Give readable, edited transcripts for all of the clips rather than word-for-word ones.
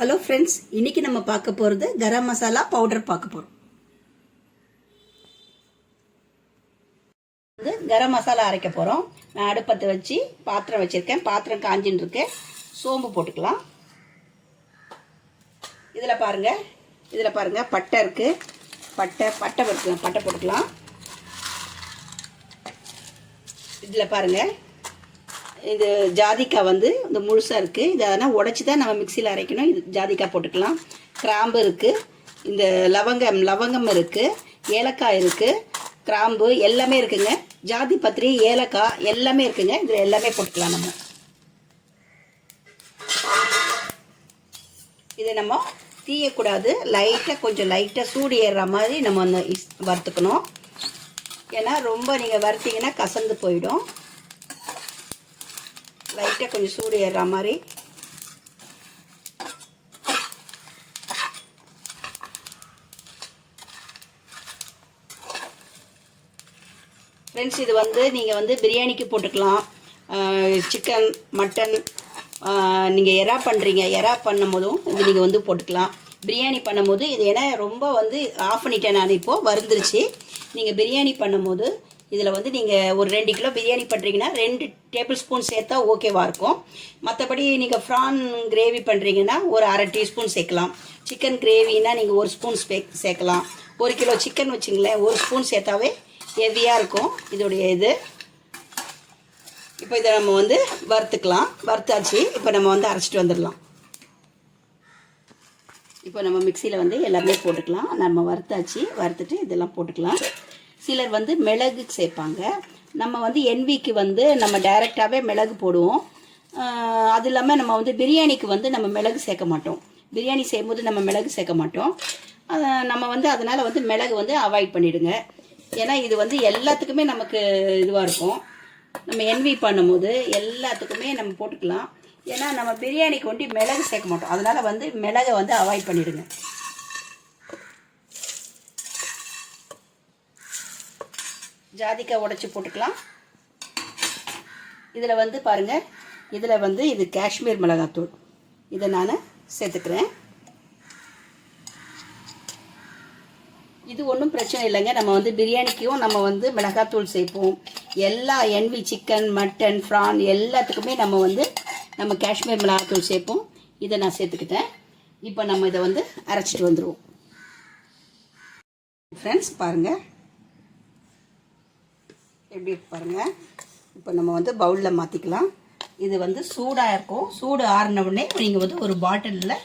Hello friends, இன்னைக்கு நம்ம பார்க்க போகிறது கரம் மசாலா பவுடர் பார்க்க போகிறோம். கரம் மசாலா அரைக்க போகிறோம். நான் அடுப்பத்தை வச்சு பாத்திரம் வச்சுருக்கேன். பாத்திரம் காஞ்சின்னு இருக்கு. சோம்பு போட்டுக்கலாம். இதில் பாருங்கள் பட்டை இருக்குது. பட்டை போட்டுக்கலாம். இதில் பாருங்கள், இது ஜாதிக்காய் இந்த முழுசாக இருக்குது. இதை ஆனால் உடச்சி தான் நம்ம மிக்சியில் அரைக்கணும். இது ஜாதிக்காய் போட்டுக்கலாம். கிராம்பு இருக்குது. இந்த லவங்கம் இருக்குது. ஏலக்காய் இருக்குது. கிராம்பு எல்லாமே இருக்குங்க. ஜாதி பத்திரி, ஏலக்காய் எல்லாமே இருக்குங்க. இதில் எல்லாமே போட்டுக்கலாம். நம்ம இதை நம்ம தீயக்கூடாது. கொஞ்சம் லைட்டாக சூடு ஏறுற மாதிரி நம்ம வறுத்துக்கணும். ஏன்னா ரொம்ப நீங்கள் வறுத்தீங்கன்னா கசந்து போயிடும். லைட்டாக கொஞ்சம் சூடு ஏறுற மாதிரி. ஃப்ரெண்ட்ஸ், இது நீங்கள் பிரியாணிக்கு போட்டுக்கலாம். சிக்கன், மட்டன், நீங்கள் எறா பண்ணுறீங்க, எறா பண்ணும் போதும் இது நீங்கள் போட்டுக்கலாம். பிரியாணி பண்ணும்போது இது ஏன்னா ரொம்ப ஆஃப் பண்ணிட்டேன் நான். இப்போது வருந்துருச்சு. நீங்கள் பிரியாணி பண்ணும்போது இதில் நீங்கள் ஒரு 2 கிலோ பிரியாணி பண்ணுறீங்கன்னா 2 டேபிள் ஸ்பூன் சேர்த்தா ஓகேவாக இருக்கும். மற்றபடி நீங்கள் ப்ரான் கிரேவி பண்ணுறீங்கன்னா ஒரு அரை டீஸ்பூன் சேர்க்கலாம். சிக்கன் கிரேவினா நீங்கள் 1 ஸ்பூன் சேர்க்கலாம். 1 கிலோ சிக்கன் வச்சுங்களேன், 1 ஸ்பூன் சேர்த்தாவே ஹெவியாக இருக்கும் இதோடைய இது. இப்போ இதை நம்ம வறுத்துக்கலாம். வறுத்தாச்சு. இப்போ நம்ம அரைச்சிட்டு வந்துடலாம். இப்போ நம்ம மிக்சியில் எல்லாமே போட்டுக்கலாம். நம்ம வறுத்தாச்சு. வறுத்துட்டு இதெல்லாம் போட்டுக்கலாம். சிலர் மிளகு சேர்ப்பாங்க. நம்ம என்விக்கு நம்ம டைரெக்டாகவே மிளகு போடுவோம். அது இல்லாமல் நம்ம பிரியாணிக்கு நம்ம மிளகு சேர்க்க மாட்டோம். பிரியாணி செய்யும்போது நம்ம மிளகு சேர்க்க மாட்டோம். நம்ம அதனால் மிளகு அவாய்ட் பண்ணிவிடுங்க. ஏன்னா இது எல்லாத்துக்குமே நமக்கு இதுவாக இருக்கும். நம்ம என்வி பண்ணும்போது எல்லாத்துக்குமே நம்ம போட்டுக்கலாம். ஏன்னா நம்ம பிரியாணிக்கு மிளகு சேர்க்க மாட்டோம். அதனால் மிளகை அவாய்ட் பண்ணிவிடுங்க. ஜாதிக்காய் உடைச்சி போட்டுக்கலாம். இதில் பாருங்கள், இதில் இது காஷ்மீர் மிளகாத்தூள். இதை நான் சேர்த்துக்கிறேன். இது ஒன்றும் பிரச்சனை இல்லைங்க. நம்ம பிரியாணிக்கும் நம்ம மிளகாத்தூள் சேர்ப்போம். எல்லா என்வி சிக்கன், மட்டன், ப்ரான் எல்லாத்துக்குமே நம்ம காஷ்மீர் மிளகாத்தூள் சேர்ப்போம். இதை நான் சேர்த்துக்கிட்டேன். இப்போ நம்ம இதை அரைச்சிட்டு வந்துடுவோம். ஃப்ரெண்ட்ஸ், பாருங்கள் எப்படி இருக்கு பாருங்கள். இப்போ நம்ம பவுலில் மாற்றிக்கலாம். இது சூடாக இருக்கும். சூடு ஆறின உடனே நீங்கள் ஒரு பாட்டிலில்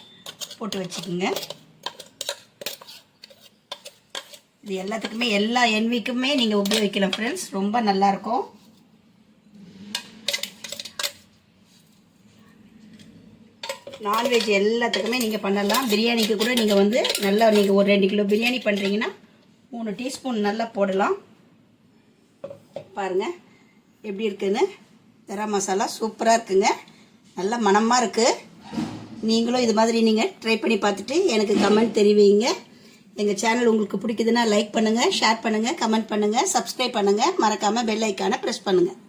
போட்டு வச்சுக்கோங்க. இது எல்லாத்துக்குமே எல்லா என்விக்குமே நீங்கள் உபயோகிக்கலாம் ஃப்ரெண்ட்ஸ். ரொம்ப நல்லாயிருக்கும். நான்வெஜ் எல்லாத்துக்குமே நீங்கள் பண்ணலாம். பிரியாணிக்கு கூட நீங்கள் நல்லா நீங்கள் ஒரு 2 கிலோ பிரியாணி பண்ணுறீங்கன்னா 3 டீஸ்பூன் நல்லா போடலாம். பாருங்கள் எப்படி இருக்குன்னு. கரம் மசாலா சூப்பராக இருக்குங்க. நல்ல மணமாக இருக்குது. நீங்களும் இது மாதிரி நீங்கள் ட்ரை பண்ணி பார்த்துட்டு எனக்கு கமெண்ட் தெரிவிங்க. எங்கள் சேனல் உங்களுக்கு பிடிக்குதுன்னா லைக் பண்ணுங்கள், ஷேர் பண்ணுங்கள், கமெண்ட் பண்ணுங்கள், சப்ஸ்கிரைப் பண்ணுங்கள். மறக்காமல் பெல் ஐக்கானை ப்ரெஸ் பண்ணுங்கள்.